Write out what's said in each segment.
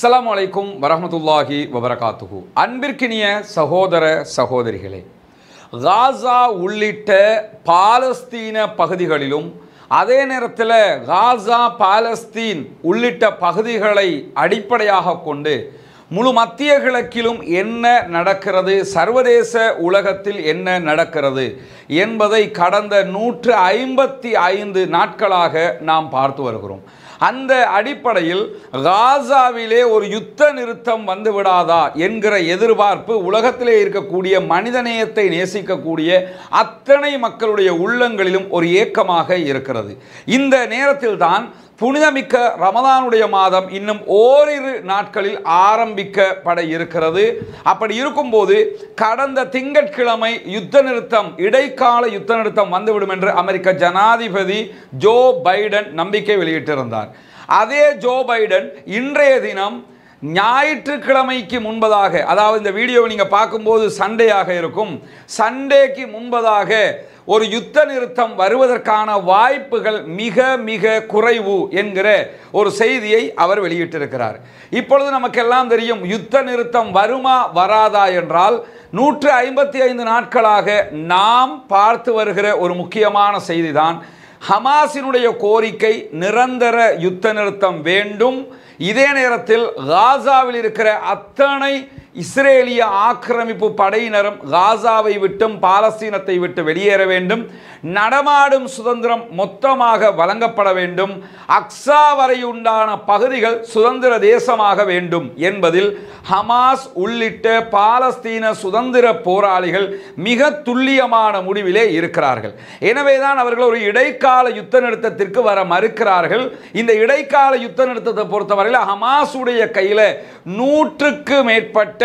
அஸ்ஸலாமு அலைக்கும் வரஹ்மத்துல்லாஹி வபரகாத்துஹு. அன்பிற்கினிய சகோதர சகோதரிகளே, காசா உள்ளிட்ட பாலஸ்தீன பகுதிகளிலும் அதே நேரத்தில் காசா பாலஸ்தீன் உள்ளிட்ட பகுதிகளை அடிப்படையாக கொண்டு முழு மத்திய கிழக்கிலும் என்ன நடக்கிறது, சர்வதேச உலகத்தில் என்ன நடக்கிறது என்பதை கடந்த 155 நாட்களாக நாம் பார்த்து வருகிறோம். அந்த அடிப்படையில் காசாவிலே ஒரு யுத்த நிறுத்தம் வந்துவிடாதா என்கிற எதிர்பார்ப்பு உலகத்திலே இருக்கக்கூடிய மனிதநேயத்தை நேசிக்கக்கூடிய அத்தனை மக்களுடைய உள்ளங்களிலும் ஒரு ஏக்கமாக இருக்கிறது. இந்த நேரத்தில் தான் புனிதமிக்க ரமதானுடைய மாதம் இன்னும் ஓரிரு நாட்களில் ஆரம்பிக்கப்பட இருக்கிறது. அப்படி இருக்கும்போது கடந்த திங்கட்கிழமை யுத்த நிறுத்தம், இடைக்கால யுத்த நிறுத்தம் வந்துவிடும் என்று அமெரிக்க ஜனாதிபதி ஜோ பைடன் நம்பிக்கை வெளியிட்டிருந்தார். அதே ஜோ பைடன் இன்றைய தினம் ஞாயிற்றுக்கிழமைக்கு முன்பதாக, அதாவது இந்த வீடியோவை நீங்கள் பார்க்கும்போது சண்டேயாக இருக்கும், சண்டேக்கு முன்பதாக ஒரு யுத்த நிறுத்தம் வருவதற்கான வாய்ப்புகள் மிக மிக குறைவு என்கிற ஒரு செய்தியை அவர் வெளியிட்டிருக்கிறார். இப்பொழுது நமக்கெல்லாம் தெரியும், யுத்த நிறுத்தம் வருமா வராதா என்றால் 155 நாட்களாக நாம் பார்த்து வருகிற ஒரு முக்கியமான செய்திதான் ஹமாஸினுடைய கோரிக்கை நிரந்தர யுத்த நிறுத்தம் வேண்டும். இதே நேரத்தில் காசாவில் இருக்கிற அத்தனை இஸ்ரேலிய ஆக்கிரமிப்பு படையினரும் காசாவை விட்டும் பாலஸ்தீனத்தை விட்டு வெளியேற வேண்டும். நடமாடும் சுதந்திரம் மொத்தமாக வழங்கப்பட வேண்டும். அக்ஸா வரை உண்டான பகுதிகள் சுதந்திர தேசமாக வேண்டும் என்பதில் ஹமாஸ் உள்ளிட்ட பாலஸ்தீன சுதந்திர போராளிகள் மிக துல்லியமான முடிவிலே இருக்கிறார்கள். எனவேதான் அவர்கள் ஒரு இடைக்கால யுத்த நிறுத்தத்திற்கு வர மறுக்கிறார்கள். இந்த இடைக்கால யுத்த நிறுத்தத்தை பொறுத்தவரையில் ஹமாஸுடைய கையில் 100க்கு மேற்பட்ட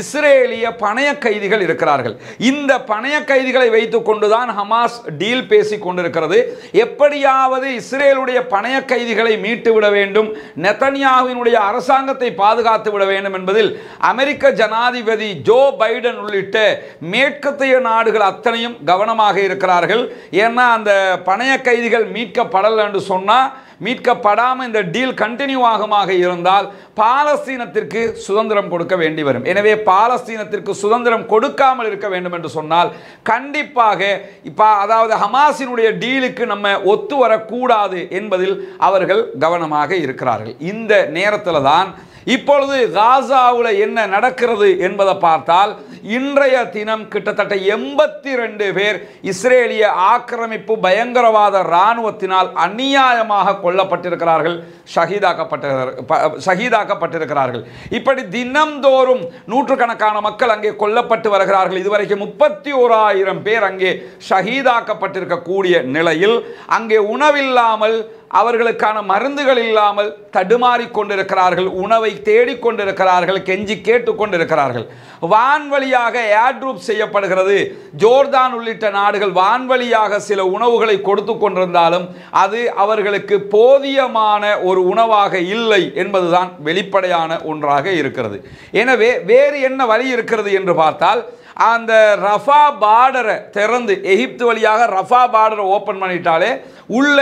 இஸ்ரேலிய பணைய கைதிகள் இருக்கிறார்கள். இந்த பணைய கைதிகளை வைத்துக் கொண்டுதான் ஹமாஸ் டீல் பேசிக் கொண்டிருக்கிறது. எப்படியாவது இஸ்ரேலுடைய பணைய கைதிகளை மீட்டு விட வேண்டும், நெதன்யாஹுவினுடைய அரசாங்கத்தை பாதுகாத்து விட வேண்டும் என்பதில் அமெரிக்க ஜனாதிபதி ஜோ பைடன் உள்ளிட்ட மேற்கத்திய நாடுகள் அத்தனையும் கவனமாக இருக்கிறார்கள். ஏன்னா அந்த பணைய கைதிகள் மீட்கப்படலை என்று சொன்னால், மீட்கப்படாமல் இந்த டீல் கண்டினியூ ஆகுமாக இருந்தால் பாலஸ்தீனத்திற்கு சுதந்திரம் கொடுக்க வேண்டி வரும். எனவே பாலஸ்தீனத்திற்கு சுதந்திரம் கொடுக்காமல் இருக்க வேண்டும் என்று சொன்னால் கண்டிப்பாக அதாவது ஹமாஸினுடைய டீலுக்கு நம்ம ஒத்து வரக்கூடாது என்பதில் அவர்கள் கவனமாக இருக்கிறார்கள். இந்த நேரத்தில் தான் இப்பொழுது காசாவில் என்ன நடக்கிறது என்பதை பார்த்தால், இன்றைய தினம் கிட்டத்தட்ட 82 பேர் இஸ்ரேலிய ஆக்கிரமிப்பு பயங்கரவாத இராணுவத்தினால் அநியாயமாக கொல்லப்பட்டிருக்கிறார்கள், ஷஹீதாக்கப்பட்டிருக்கிறார்கள். இப்படி தினம்தோறும் நூற்றுக்கணக்கான மக்கள் அங்கே கொல்லப்பட்டு வருகிறார்கள். இதுவரைக்கும் 31,000 பேர் அங்கே ஷஹீதாக்கப்பட்டிருக்கக்கூடிய நிலையில் அங்கே உணவில்லாமல், அவர்களுக்கான மருந்துகள் இல்லாமல் தடுமாறிக் கொண்டிருக்கிறார்கள், உணவை தேடிக்கொண்டிருக்கிறார்கள், கெஞ்சி கேட்டுக்கொண்டிருக்கிறார்கள். வான்வழியாக ஏர்ட்ரூப் செய்யப்படுகிறது. ஜோர்தான் உள்ளிட்ட நாடுகள் வான்வழியாக சில உணவுகளை கொடுத்து கொண்டிருந்தாலும் அது அவர்களுக்கு போதியமான ஒரு உணவாக இல்லை என்பதுதான் வெளிப்படையான ஒன்றாக இருக்கிறது. எனவே வேறு என்ன வழி இருக்கிறது என்று பார்த்தால், அந்த ரஃபா பார்டரை திறந்து, எகிப்து வழியாக ரஃபா பார்டரை ஓப்பன் பண்ணிட்டாலே உள்ள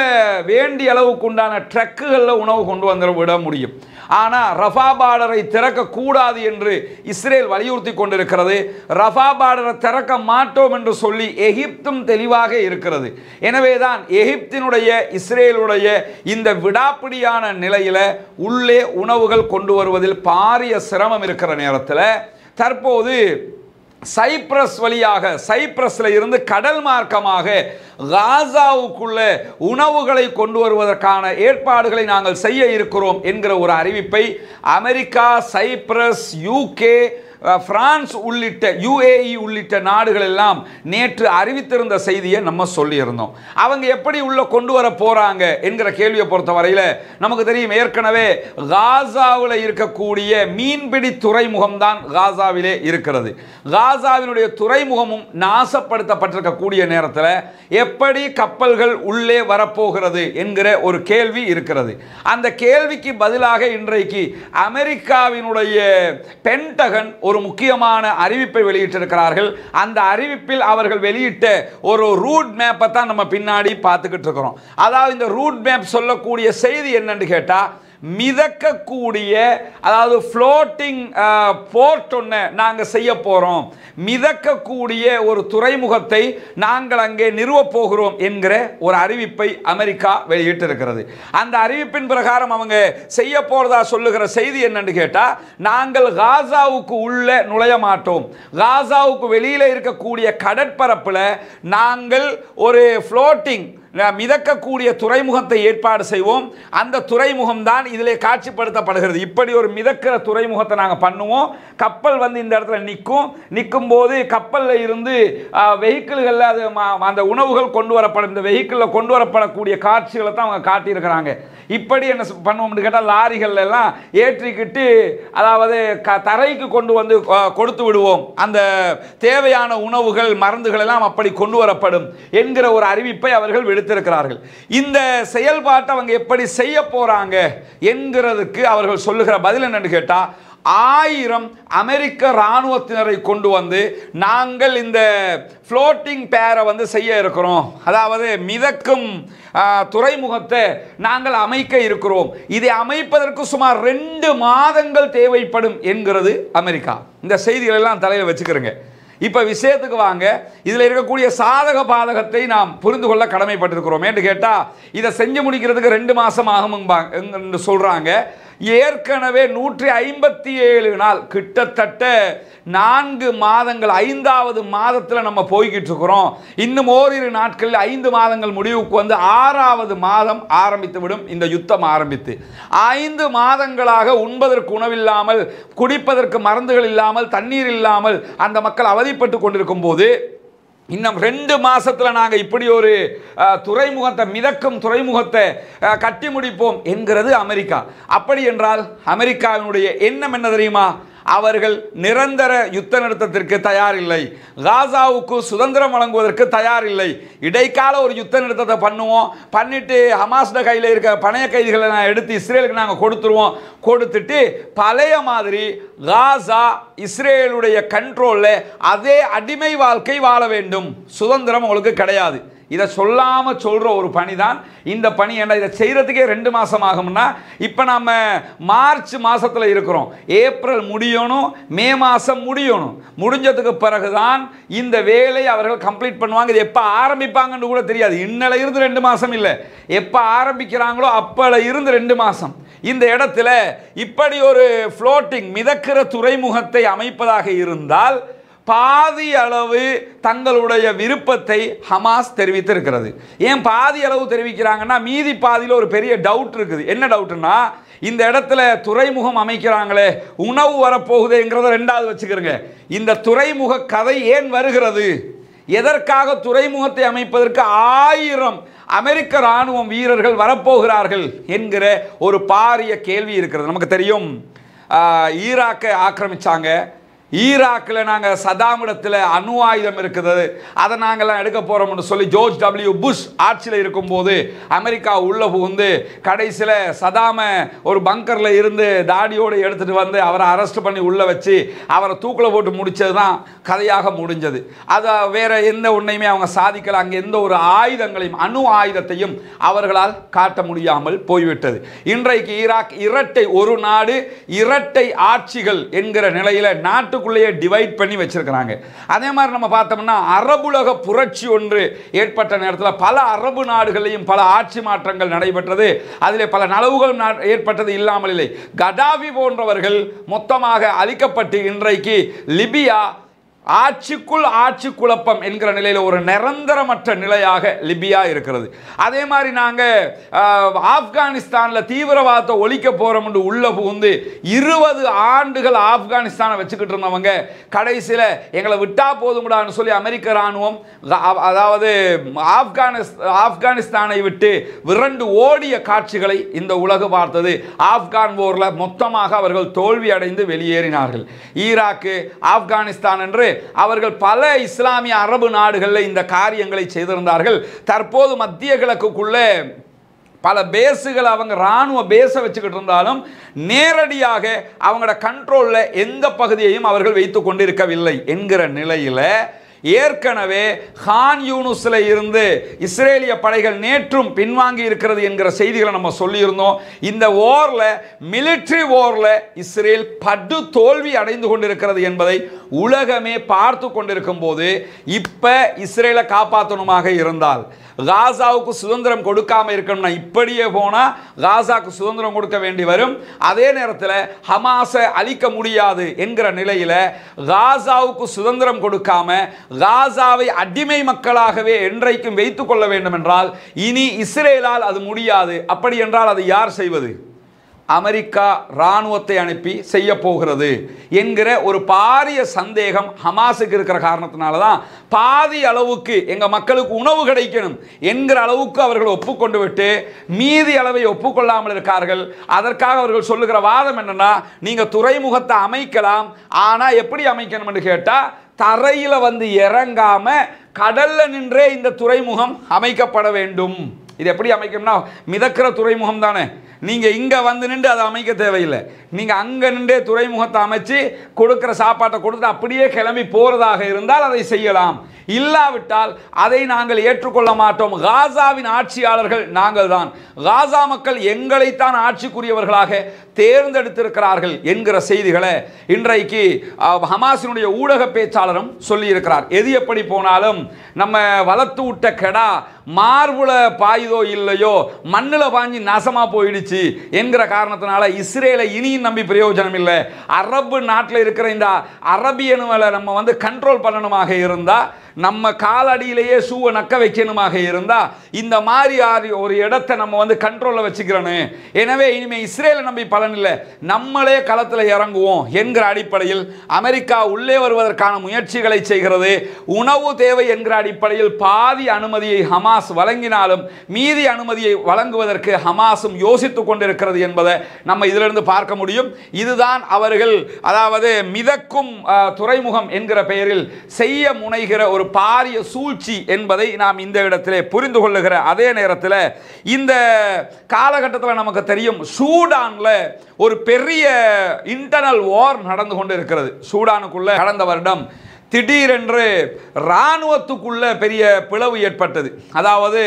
வேண்டிய அளவுக்கு உண்டான ட்ரக்குகளில் உணவு கொண்டு வந்து விட முடியும். ஆனால் ரஃபா பார்டரை திறக்கக்கூடாது என்று இஸ்ரேல் வலியுறுத்தி கொண்டிருக்கிறது. ரஃபா பார்டரை திறக்க மாட்டோம் என்று சொல்லி எகிப்தும் தெளிவாக இருக்கிறது. எனவே தான் எகிப்தினுடைய இஸ்ரேலுடைய இந்த விடாப்பிடியான நிலையில் உள்ளே உணவுகள் கொண்டு வருவதில் பாரிய சிரமம் இருக்கிற நேரத்தில் தற்போது சைப்ரஸ் வழியாக, சைப்ரஸ்ல இருந்து கடல் மார்க்கமாக காசாவுக்குள்ள உணவுகளை கொண்டு வருவதற்கான ஏற்பாடுகளை நாங்கள் செய்ய இருக்கிறோம் என்கிற ஒரு அறிவிப்பை அமெரிக்கா, சைப்ரஸ், யூகே, பிரான்ஸ் உள்ளிட்ட UAE உள்ளிட்ட நாடுகள் எல்லாம் நேற்று அறிவித்திருந்த செய்தியை நம்ம சொல்லியிருந்தோம். அவங்க எப்படி உள்ள கொண்டு வர போறாங்க என்கிற கேள்வியை பொறுத்த வரையில் நமக்கு தெரியும், ஏற்கனவே காசாவில் இருக்கக்கூடிய மீன்பிடி துறைமுகம் தான் காசாவிலே இருக்கிறது. காசாவினுடைய துறைமுகமும் நாசப்படுத்தப்பட்டிருக்கக்கூடிய நேரத்தில் எப்படி கப்பல்கள் உள்ளே வரப்போகிறது என்கிற ஒரு கேள்வி இருக்கிறது. அந்த கேள்விக்கு பதிலாக இன்றைக்கு அமெரிக்காவினுடைய பென்டகன் ஒரு முக்கியமான அறிவிப்பை வெளியிட்டிருக்கிறார்கள். அந்த அறிவிப்பில் அவர்கள் வெளியிட்ட ஒரு ரூட் மேப்பை தான் நம்ம பின்னாடி பார்த்துக்கிட்டு இருக்கிறோம். அதாவது இந்த ரூட் மேப் சொல்லக்கூடிய செய்தி என்னன்னு கேட்டா, மிதக்கக்கூடிய, அதாவது ஃப்ளோட்டிங் போர்ட் ஒன்று நாங்கள் செய்ய போகிறோம், மிதக்கக்கூடிய ஒரு துறைமுகத்தை நாங்கள் அங்கே நிறுவப் போகிறோம் என்கிற ஒரு அறிவிப்பை அமெரிக்கா வெளியிட்டிருக்கிறது. அந்த அறிவிப்பின் பிரகாரம் அவங்க செய்ய போறதா சொல்லுகிற செய்தி என்னன்னு கேட்டா, நாங்கள் காசாவுக்கு உள்ள நுழைய மாட்டோம், காசாவுக்கு வெளியில இருக்கக்கூடிய கடற்பரப்பில் நாங்கள் ஒரு ஃப்ளோட்டிங் மிதக்கக்கூடிய துறைமுகத்தை ஏற்பாடு செய்வோம். அந்த துறைமுகம் தான் இதிலே காட்சிப்படுத்தப்படுகிறது. இப்படி ஒரு மிதக்கிற துறைமுகத்தை நாங்கள் பண்ணுவோம். கப்பல் வந்து இந்த இடத்துல நிற்கும் போது கப்பலில் இருந்து வெஹிக்கிள்களில் அது அந்த உணவுகள் கொண்டு வரப்படும், இந்த வெஹிக்கிளில் கொண்டு வரப்படக்கூடிய காட்சிகளை தான் அவங்க காட்டியிருக்கிறாங்க. இப்படி என்ன பண்ணுவோம்னு கேட்டால், லாரிகள் எல்லாம் ஏற்றிக்கிட்டு, அதாவது தரைக்கு கொண்டு வந்து கொடுத்து விடுவோம், அந்த தேவையான உணவுகள் மருந்துகள் எல்லாம் அப்படி கொண்டு வரப்படும் என்கிற ஒரு அறிவிப்பை அவர்கள் விடுத்திருக்கிறார்கள். இந்த செயல்பாட்டை அவங்க எப்படி செய்ய போறாங்க என்கிறதுக்கு அவர்கள் சொல்லுகிற பதில் என்னன்னு கேட்டா, 1000 அமெரிக்க இராணுவத்தினரை கொண்டு வந்து நாங்கள் இந்த ஃப்ளோட்டிங் பேரை வந்து செய்ய இருக்கிறோம், அதாவது மிதக்கும் துறைமுகத்தை நாங்கள் அமைக்க இருக்கிறோம். இதை அமைப்பதற்கு சுமார் 2 மாதங்கள் தேவைப்படும் என்கிறது அமெரிக்கா. இந்த செய்திகள் எல்லாம் தலையில் வச்சுக்கிறோங்க. இப்போ விஷயத்துக்கு வாங்க. இதில் இருக்கக்கூடிய சாதக பாதகத்தை நாம் புரிந்து கொள்ள கடமைப்பட்டிருக்கிறோம். என்று கேட்டால், இதை செஞ்சு முடிக்கிறதுக்கு 2 மாதம் ஆகும் என்று சொல்கிறாங்க. ஏற்கனவே 157 நாள், கிட்டத்தட்ட 4 மாதங்கள், 5வது மாதத்தில் நம்ம போய்கிட்டு இருக்கிறோம். இன்னும் ஓரிரு நாட்களில் 5 மாதங்கள் முடிவுக்கு வந்து 6வது மாதம் ஆரம்பித்து விடும். இந்த யுத்தம் ஆரம்பித்து 5 மாதங்களாக உண்பதற்கு உணவில்லாமல், குடிப்பதற்கு மருந்துகள் இல்லாமல், தண்ணீர் இல்லாமல் அந்த மக்கள் அவதிப்பட்டு கொண்டிருக்கும் போது, இன்னும் 2 மாசத்துல நாங்கள் இப்படி ஒரு துறைமுகத்தை, மிதக்கும் துறைமுகத்தை கட்டி முடிப்போம் என்கிறது அமெரிக்கா. அப்படி என்றால் அமெரிக்காவினுடைய எண்ணம் என்ன தெரியுமா? அவர்கள் நிரந்தர யுத்த நிறுத்தத்திற்கு தயாரில்லை, காசாவுக்கு சுதந்திரம் வழங்குவதற்கு தயாரில்லை. இடைக்கால ஒரு யுத்த நிறுத்தத்தை பண்ணுவோம், பண்ணிட்டு ஹமாஸ் கையில் இருக்க பணைய கைதிகளை நான் எடுத்து இஸ்ரேலுக்கு நாங்கள் கொடுத்துருவோம், கொடுத்துட்டு பழைய மாதிரி காசா இஸ்ரேலுடைய கண்ட்ரோலில் அதே அடிமை வாழ்க்கை வாழ வேண்டும், சுதந்திரம் உங்களுக்கு கிடையாது. இதை சொல்லாமல் சொல்கிற ஒரு பணி தான் இந்த பணி. என்ன, இதை செய்கிறதுக்கே 2 மாதம் ஆகும்னா, இப்போ நம்ம மார்ச் மாதத்தில் இருக்கிறோம், ஏப்ரல் முடியணும், மே மாதம் முடியணும். முடிஞ்சதுக்கு பிறகுதான் இந்த வேலை அவர்கள் கம்ப்ளீட் பண்ணுவாங்க. இது எப்போ ஆரம்பிப்பாங்கன்னு கூட தெரியாது. இன்னல இருந்து 2 மாதம் இல்லை, எப்போ ஆரம்பிக்கிறாங்களோ அப்போல இருந்து 2 மாதம். இந்த இடத்துல இப்படி ஒரு ஃப்ளோட்டிங் மிதக்கிற துறைமுகத்தை அமைப்பதாக இருந்தால், பாதி அளவு தங்களுடைய விருப்பத்தை ஹமாஸ் தெரிவித்திருக்கிறது. ஏன் பாதி அளவு தெரிவிக்கிறாங்கன்னா, மீதி பாதியில் ஒரு பெரிய டவுட் இருக்குது. என்ன டவுட்னா, இந்த இடத்துல துறைமுகம் அமைக்கிறாங்களே, உணவு வரப்போகுதுங்கிறத 2வது வச்சுக்கிறங்க. இந்த துறைமுக கதை ஏன் வருகிறது, எதற்காக துறைமுகத்தை அமைப்பதற்கு 1000 அமெரிக்க இராணுவம் வீரர்கள் வரப்போகிறார்கள் என்கிற ஒரு பாரிய கேள்வி இருக்கிறது. நமக்கு தெரியும், ஈராக்கை ஆக்கிரமிச்சாங்க. ஈராக்கில் நாங்கள் சதாமிடத்தில் அணு ஆயுதம் இருக்குது, அதை நாங்கள்லாம் எடுக்க போகிறோம்னு சொல்லி ஜார்ஜ் டபிள்யூ புஷ் ஆட்சியில் இருக்கும்போது அமெரிக்கா உள்ளே புகுந்து கடைசியில் சதாமை ஒரு பங்கரில் இருந்து தாடியோடு எடுத்துகிட்டு வந்து அவரை அரெஸ்ட் பண்ணி உள்ளே வச்சு அவரை தூக்கில் போட்டு முடித்தது தான் கதையாக முடிஞ்சது. அதை வேறு எந்த ஒன்றையுமே அவங்க சாதிக்கலை. அங்கே எந்த ஒரு ஆயுதங்களையும், அணு ஆயுதத்தையும் அவர்களால் காட்ட முடியாமல் போய்விட்டது. இன்றைக்கு ஈராக் இரட்டை, ஒரு நாடு இரட்டை ஆட்சிகள் என்கிற நிலையில் நாட்டு டிவைட் பண்ணி வச்சிருக்கிறாங்க. அதே மாதிரி நம்ம பார்த்தோம்னா, அரபுலக புரட்சி ஒன்று ஏற்பட்ட நேரத்தில் பல அரபு நாடுகளையும் பல ஆட்சி மாற்றங்கள் நடைபெற்றது. அதிலே பல நலவுகள் ஏற்பட்டது இல்லாமல் இல்லை. கடாஃபி போன்றவர்கள் மொத்தமாக அழிக்கப்பட்டு இன்றைக்கு லிபியா ஆட்சிக்குள் ஆட்சி குழப்பம் என்கிற நிலையில் ஒரு நிரந்தரமற்ற நிலையாக லிபியா இருக்கிறது. அதே மாதிரி நாங்கள் ஆப்கானிஸ்தானில் தீவிரவாதத்தை ஒழிக்க போகிறோம் என்று உள்ள புகுந்து 20 ஆண்டுகள் ஆப்கானிஸ்தானை வச்சுக்கிட்டு இருந்தவங்க கடைசியில் எங்களை விட்டா போதும்டான்னு சொல்லி அமெரிக்க இராணுவம், அதாவது ஆப்கானிஸ்தானை விட்டு விரண்டு ஓடிய காட்சிகளை இந்த உலகு பார்த்தது. ஆப்கான் போரில் மொத்தமாக அவர்கள் தோல்வி அடைந்து வெளியேறினார்கள். ஈராக்கு, ஆப்கானிஸ்தான் என்று அவர்கள் பல இஸ்லாமிய அரபு நாடுகளில் இந்த காரியங்களை செய்திருந்தார்கள். தற்போது மத்திய கிழக்குக்குள்ளே பல பேஸுகள் அவங்க இராணுவ பேஸை வச்சுக்கிட்டு இருந்தாலும் நேரடியாக அவங்களோட கண்ட்ரோலில் எந்த பகுதியையும் அவர்கள் வைத்து கொண்டிருக்கவில்லை என்கிற நிலையில் ஏற்கனவே கான் யூனுஸ்ல இருந்து இஸ்ரேலிய படைகள் நேற்றும் பின்வாங்கி இருக்கிறது என்கிற செய்திகளை நம்ம சொல்லியிருந்தோம். இந்த வார்ல, மிலிட்டரி வார்ல இஸ்ரேல் படு தோல்வி அடைந்து கொண்டிருக்கிறது என்பதை உலகமே பார்த்து கொண்டிருக்கும் போது இப்ப இஸ்ரேலை காப்பாற்றணுமாக இருந்தால், காசாவுக்கு சுதந்திரம் கொடுக்காம இருக்கணும்னா இப்படியே போனா காசாவுக்கு சுதந்திரம் கொடுக்க வேண்டி வரும். அதே நேரத்தில் ஹமாஸை அழிக்க முடியாது என்கிற நிலையில காசாவுக்கு சுதந்திரம் கொடுக்காம காசாவை அடிமை மக்களாகவே என்றைக்கும் வைத்துக் கொள்ள வேண்டும் என்றால் இனி இஸ்ரேலால் அது முடியாது. அப்படி என்றால் அது யார் செய்வது? அமெரிக்கா இராணுவத்தை அனுப்பி செய்ய போகிறது என்கிற ஒரு பாரிய சந்தேகம் ஹமாஸுக்கு இருக்கிற காரணத்தினால தான் பாதி அளவுக்கு எங்க மக்களுக்கு உணவு கிடைக்கணும் என்கிற அளவுக்கு அவர்கள் ஒப்புக்கொண்டு விட்டு மீதி அளவை ஒப்புக்கொள்ளாமல் இருக்கார்கள். அதற்காக அவர்கள் சொல்லுகிற வாதம் என்னன்னா, நீங்க துறைமுகத்தை அமைக்கலாம், ஆனா எப்படி அமைக்கணும் என்று கேட்டா தரையில வந்து இறங்காம கடல்ல நின்றே இந்த துறைமுகம் அமைக்கப்பட வேண்டும். இது எப்படி அமைக்கணும்னா, மிதக்கிற துறைமுகம் தானே, நீங்க இங்க வந்து நின்று அதை அமைக்க தேவையில்லை. நீங்க அங்க நின்றே துறைமுகத்தை அமைச்சு கொடுக்கிற சாப்பாட்டை கொடுத்து அப்படியே கிளம்பி போறதாக இருந்தால் அதை செய்யலாம். இல்லாவிட்டால் அதை நாங்கள் ஏற்றுக்கொள்ள மாட்டோம். காசாவின் ஆட்சியாளர்கள் நாங்கள் தான், காசா மக்கள் எங்களைத்தான் ஆட்சிக்குரியவர்களாக தேர்ந்தெடுத்திருக்கிறார்கள் என்கிற செய்திகளை இன்றைக்கு ஹமாஸினுடைய ஊடக பேச்சாளரும் சொல்லி இருக்கிறார். எது எப்படி போனாலும் நம்ம வளர்த்து விட்ட கெடா மார்புல பாயுதோ இல்லையோ மண்ணில் பாஞ்சி நாசமா போயிடுச்சு என்கிற காரணத்தினால இஸ்ரேலை இனியும் நம்பி பிரயோஜனம் இல்லை. அரபு நாட்டில் இருக்கிற இந்த அரபியனுவலை நம்ம வந்து கண்ட்ரோல் பண்ணணுமாக இருந்தா, நம்ம காலடியிலேயே ஷூவை நக்க வைக்கணுமாக இருந்தா, இந்த மாதிரி ஒரு இடத்தை நம்ம வந்து கண்ட்ரோல்ல வச்சுக்கிறோன்னு. எனவே இனிமே இஸ்ரேலை நம்பி பலன் இல்லை, நம்மளே களத்தில் இறங்குவோம் என்கிற அடிப்படையில் அமெரிக்கா உள்ளே வருவதற்கான முயற்சிகளை செய்கிறது. உணவு தேவை என்கிற அடிப்படையில் பாதி அனுமதியை ஹமாஸ் வழங்கினாலும் மீதி அனுமதியை வழங்குவதற்கு ஹமாஸும் யோசித்துக் கொண்டிருக்கிறது என்பதை நம்ம இதிலிருந்து பார்க்க முடியும். இதுதான் அவர்கள், அதாவது மிதக்கும் துறைமுகம் என்கிற பெயரில் செய்ய முனைகிற ஒரு பாரிய சூழ்ச்சி என்பதை நாம் இந்த இடத்திலே புரிந்து கொள்ளுகிற அதே நேரத்தில் இந்த காலகட்டத்தில் நமக்கு தெரியும், சூடான்ல ஒரு பெரிய இன்டர்னல் வார் நடந்து கொண்டு இருக்கிறது. சூடானுக்குள்ள கடந்த வருடம் திடீரென்று இராணுவத்துக்குள்ள பெரிய பிளவு ஏற்பட்டது. அதாவது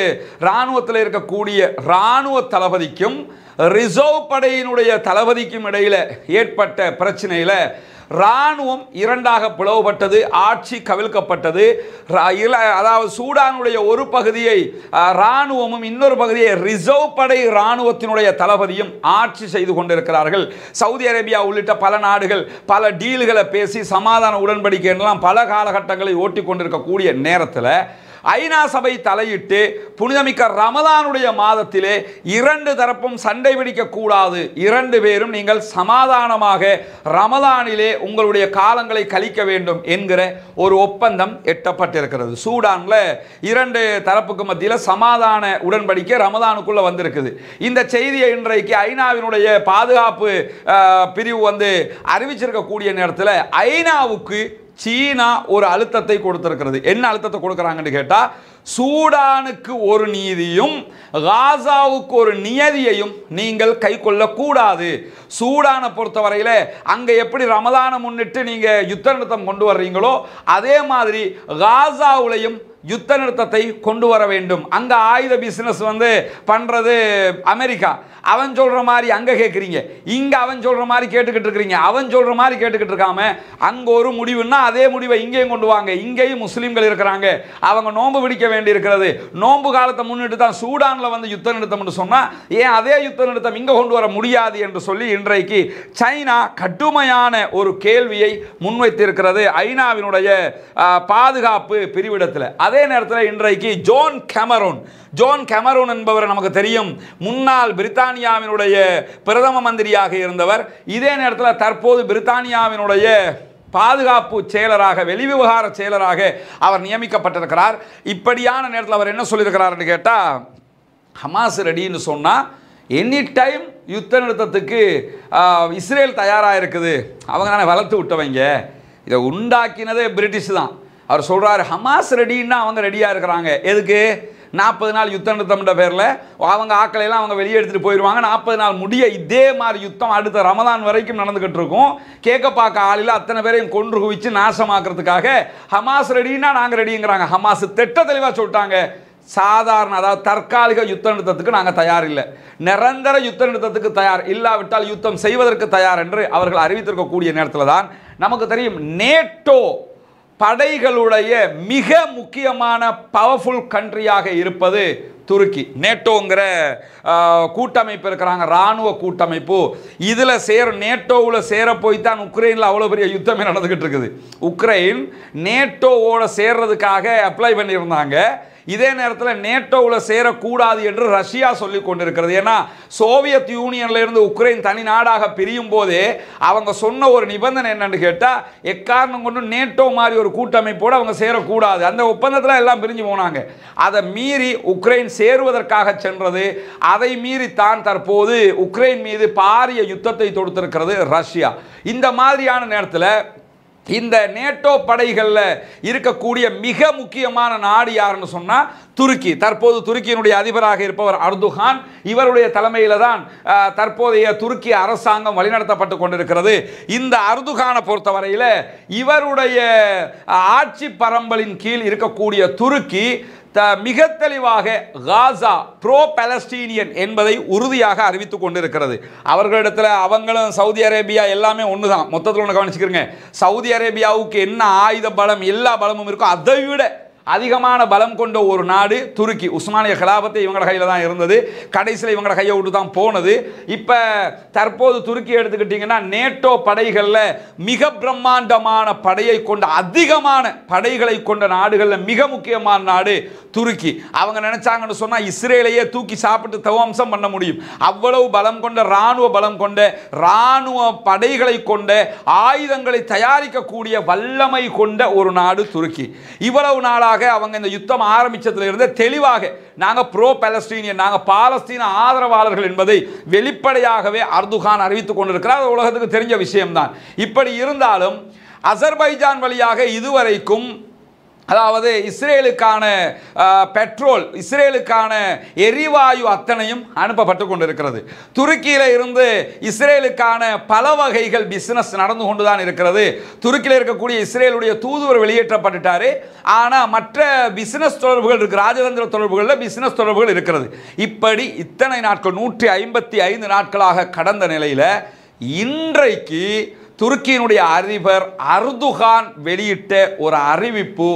இராணுவத்தில் இருக்கக்கூடிய இராணுவ தளபதிக்கும் ரிசர்வ் படையினுடைய தளபதிக்கும் இடையில ஏற்பட்ட பிரச்சனையில இராணுவம் இரண்டாக பிளவுபட்டது, ஆட்சி கவிழ்க்கப்பட்டது. அதாவது சூடானுடைய ஒரு பகுதியை இராணுவமும் இன்னொரு பகுதியை ரிசர்வ் படை இராணுவத்தினுடைய தளபதியும் ஆட்சி செய்து கொண்டிருக்கிறார்கள். சவுதி அரேபியா உள்ளிட்ட பல நாடுகள் பல டீல்களை பேசி சமாதான உடன்படிக்கை எல்லாம் பல காலகட்டங்களை ஓட்டி கொண்டிருக்கக்கூடிய நேரத்தில் ஐநா சபை தலையிட்டு புனிதமிக்க ரமதானுடைய மாதத்திலே இரண்டு தரப்பும் சண்டை பிடிக்க கூடாது, இரண்டு பேரும் நீங்கள் சமாதானமாக ரமதானிலே உங்களுடைய காலங்களை கழிக்க வேண்டும் என்கிற ஒரு ஒப்பந்தம் எட்டப்பட்டிருக்கிறது. சூடான்ல இரண்டு தரப்புக்கு மத்தியில் சமாதான உடன்படிக்கை ரமதானுக்குள்ள வந்திருக்குது. இந்த செய்தியை இன்றைக்கு ஐநாவினுடைய பாதுகாப்பு பிரிவு வந்து அறிவிச்சிருக்கக்கூடிய நேரத்தில் ஐநாவுக்கு சீனா ஒரு அழுத்தத்தை கொடுத்திருக்கிறது. என்ன அழுத்தத்தை கொடுக்கறாங்கன்னு கேட்டா, சூடானுக்கு ஒரு நீதியும் காசாவுக்கு ஒரு நியதியையும் நீங்கள் கை கொள்ளக்கூடாது. சூடானை பொறுத்தவரையில அங்க எப்படி ரமதானை முன்னிட்டு நீங்க யுத்த நிறுத்தம் கொண்டு வர்றீங்களோ அதே மாதிரி காசாவுலையும் யுத்த நிறுத்தத்தை கொண்டு வர வேண்டும். அங்க ஆயுத பிசினஸ் வந்து பண்றது அமெரிக்கா, அவன் சொல்ற மாதிரி அங்க கேட்குறீங்க, இங்க அவன் சொல்ற மாதிரி கேட்டுக்கிட்டு இருக்கிறீங்க. அவன் சொல்ற மாதிரி கேட்டுக்கிட்டு இருக்காம அங்க ஒரு முடிவுன்னா அதே முடிவை இங்கேயும் கொண்டு வாங்க. இங்கேயும் முஸ்லீம்கள் இருக்கிறாங்க, அவங்க நோன்பு பிடிக்க வேண்டி இருக்கிறது. நோன்பு காலத்தை முன்னிட்டு தான் சூடான்ல வந்து யுத்த நிறுத்தம் சொன்னா ஏன் அதே யுத்த நிறுத்தம் இங்க கொண்டு வர முடியாது என்று சொல்லி இன்றைக்கு சைனா கடுமையான ஒரு கேள்வியை முன்வைத்திருக்கிறது ஐநாவினுடைய பாதுகாப்பு பிரிவிடத்தில். அதே நேரத்தில் இன்றைக்கு ஜோன் கேமரூன் என்பவர் நமக்கு தெரியும், முன்னாள் பிரித்தானியாவினுடைய பிரதம மந்திரியாக இருந்தவர். இதே நேரத்தில் தற்போது பிரித்தானியாவினுடைய பாதுகாப்பு செயலராக, வெளிவிவகார செயலராக அவர் நியமிக்கப்பட்டிருக்கிறார். இப்படியான நேரத்தில் அவர் என்ன சொல்லியிருக்கிறார் கேட்டால், ஹமாஸ் ரெடின்னு சொன்னால் எனி டைம் யுத்த நிறுத்தத்துக்கு இஸ்ரேல் தயாராக இருக்குது. அவங்க தானே வளர்த்து விட்டவங்க, இதை உண்டாக்கினதே பிரிட்டிஷ் தான். அவர் சொல்கிறார், ஹமாஸ் ரெடின்னா அவங்க ரெடியாக இருக்கிறாங்க. எதுக்கு? 40 நாள் யுத்தம் நிறுத்தம்ன்ற பேரில் அவங்க ஆக்களையெல்லாம் அவங்க வெளியே எடுத்துகிட்டு போயிடுவாங்க. 40 நாள் முடிய இதே மாதிரி யுத்தம் அடுத்த ரமதான் வரைக்கும் நடந்துக்கிட்டு இருக்கும். கேட்க பார்க்க ஆளில் அத்தனை பேரையும் கொன்று குவிச்சு நாசமாக்குறதுக்காக ஹமாஸ் ரெடினா நாங்கள் ரெடிங்கிறாங்க. ஹமாஸ் திட்ட தெளிவாக சொல்லிட்டாங்க, சாதாரண அதாவது தற்காலிக யுத்த நிறுத்தத்துக்கு நாங்கள் தயார் இல்லை, நிரந்தர யுத்த நிறுத்தத்துக்கு தயார், இல்லாவிட்டால் யுத்தம் செய்வதற்கு தயார் என்று அவர்கள் அறிவித்திருக்கக்கூடிய நேரத்தில் தான் நமக்கு தெரியும் நேட்டோ படைகளுடைய மிக முக்கியமான பவர்ஃபுல் கண்ட்ரியாக இருப்பது துருக்கி. நேட்டோங்கிற கூட்டமைப்பு இருக்கிறாங்க, இராணுவ கூட்டமைப்பு. இதில் நேட்டோவில் சேர போய் தான் உக்ரைனில் அவ்வளோ பெரிய யுத்தமே நடந்துக்கிட்டு இருக்குது. உக்ரைன் நேட்டோவோட சேர்றதுக்காக அப்ளை பண்ணியிருந்தாங்க. இதே நேரத்தில் நேட்டோவில் சேரக்கூடாது என்று ரஷ்யா சொல்லி கொண்டிருக்கிறது. ஏன்னா சோவியத் யூனியன்ல இருந்து உக்ரைன் தனி நாடாக பிரியும் போதே அவங்க சொன்ன ஒரு நிபந்தனை என்னன்னு கேட்டால், எக்காரணம் கொண்டு நேட்டோ மாதிரி ஒரு கூட்டமைப்போடு அவங்க சேரக்கூடாது. அந்த ஒப்பந்தத்தில் எல்லாம் பிரிஞ்சு போனாங்க. அதை மீறி உக்ரைன் சேருவதற்காக சென்றது. அதை மீறி தான் தற்போது உக்ரைன் மீது பாரிய யுத்தத்தை தொடுத்திருக்கிறது ரஷ்யா. இந்த மாதிரியான நேரத்தில் இந்த நேட்டோ படைகளில் இருக்கக்கூடிய மிக முக்கியமான நாடு யாருன்னு சொன்னால் துருக்கி. தற்போது துருக்கியினுடைய அதிபராக இருப்பவர் அர்துகான். இவருடைய தலைமையில் தான் தற்போதைய துருக்கி அரசாங்கம் வழிநடத்தப்பட்டு கொண்டிருக்கிறது. இந்த அர்துகானை பொறுத்தவரையில் இவருடைய ஆட்சி பரம்பலின் கீழ் இருக்கக்கூடிய துருக்கி மிக தெளிவாக காசா ப்ரோ பாலஸ்தீனியன் என்பதை உறுதியாக அறிவித்துக் கொண்டிருக்கிறது. அவர்களிடத்தில் அவங்களும் சவுதி அரேபியா எல்லாமே ஒன்று தான். மொத்தத்தில் ஒன்று கவனிச்சுக்கிறேங்க, சவுதி அரேபியாவுக்கு என்ன ஆயுத பலம் எல்லா பலமும் இருக்கோ அதை விட அதிகமான பலம் கொண்ட ஒரு நாடு துருக்கி. உஸ்மானிய கலாபத்தை இவங்களோட கையில் தான் இருந்தது, கடைசியில் இவங்களோட கையை விட்டு தான் போனது. இப்போ தற்போது துருக்கி எடுத்துக்கிட்டிங்கன்னா நேட்டோ படைகளில் மிக பிரம்மாண்டமான படையை கொண்ட அதிகமான படைகளை கொண்ட நாடுகளில் மிக முக்கியமான நாடு துருக்கி. அவங்க நினைச்சாங்கன்னு சொன்னால் இஸ்ரேலையே தூக்கி சாப்பிட்டு தவம்சம் பண்ண முடியும். அவ்வளவு பலம் கொண்ட இராணுவ பலம் கொண்ட இராணுவ படைகளை கொண்ட ஆயுதங்களை தயாரிக்கக்கூடிய வல்லமை கொண்ட ஒரு நாடு துருக்கி. இவ்வளவு நாளாக அவங்க இந்த யுத்தம் ஆரம்பிச்சதுல இருந்து தெளிவாக நாங்கள் ப்ரோ பாலஸ்தீனியன், நாங்கள் பாலஸ்தீன ஆதரவாளர்கள் என்பதை வெளிப்படையாகவே அர்துகான் அறிவித்துக் கொண்டிருக்கிறார். அது உலகத்துக்கு தெரிஞ்ச விஷயம்தான். இப்படி இருந்தாலும் அசர்பைஜான் வழியாக இதுவரைக்கும் அதாவது இஸ்ரேலுக்கான பெட்ரோல், இஸ்ரேலுக்கான எரிவாயு அத்தனையும் அனுப்பப்பட்டு கொண்டிருக்கிறது. துருக்கியில் இருந்து இஸ்ரேலுக்கான பல வகைகள் பிசினஸ் நடந்து கொண்டுதான் இருக்கிறது. துருக்கியில் இருக்கக்கூடிய இஸ்ரேலுடைய தூதுவர் வெளியேற்றப்பட்டுட்டாரு. ஆனால் மற்ற பிசினஸ் தொடர்புகள் இருக்கு, ராஜதந்திர தொடர்புகளில் பிசினஸ் தொடர்புகள் இருக்கிறது. இப்படி இத்தனை நாட்கள் 155 நாட்களாக கடந்த நிலையில் இன்றைக்கு துருக்கியினுடைய அதிபர் அர்துகான் வெளியிட்ட ஒரு அறிவிப்பு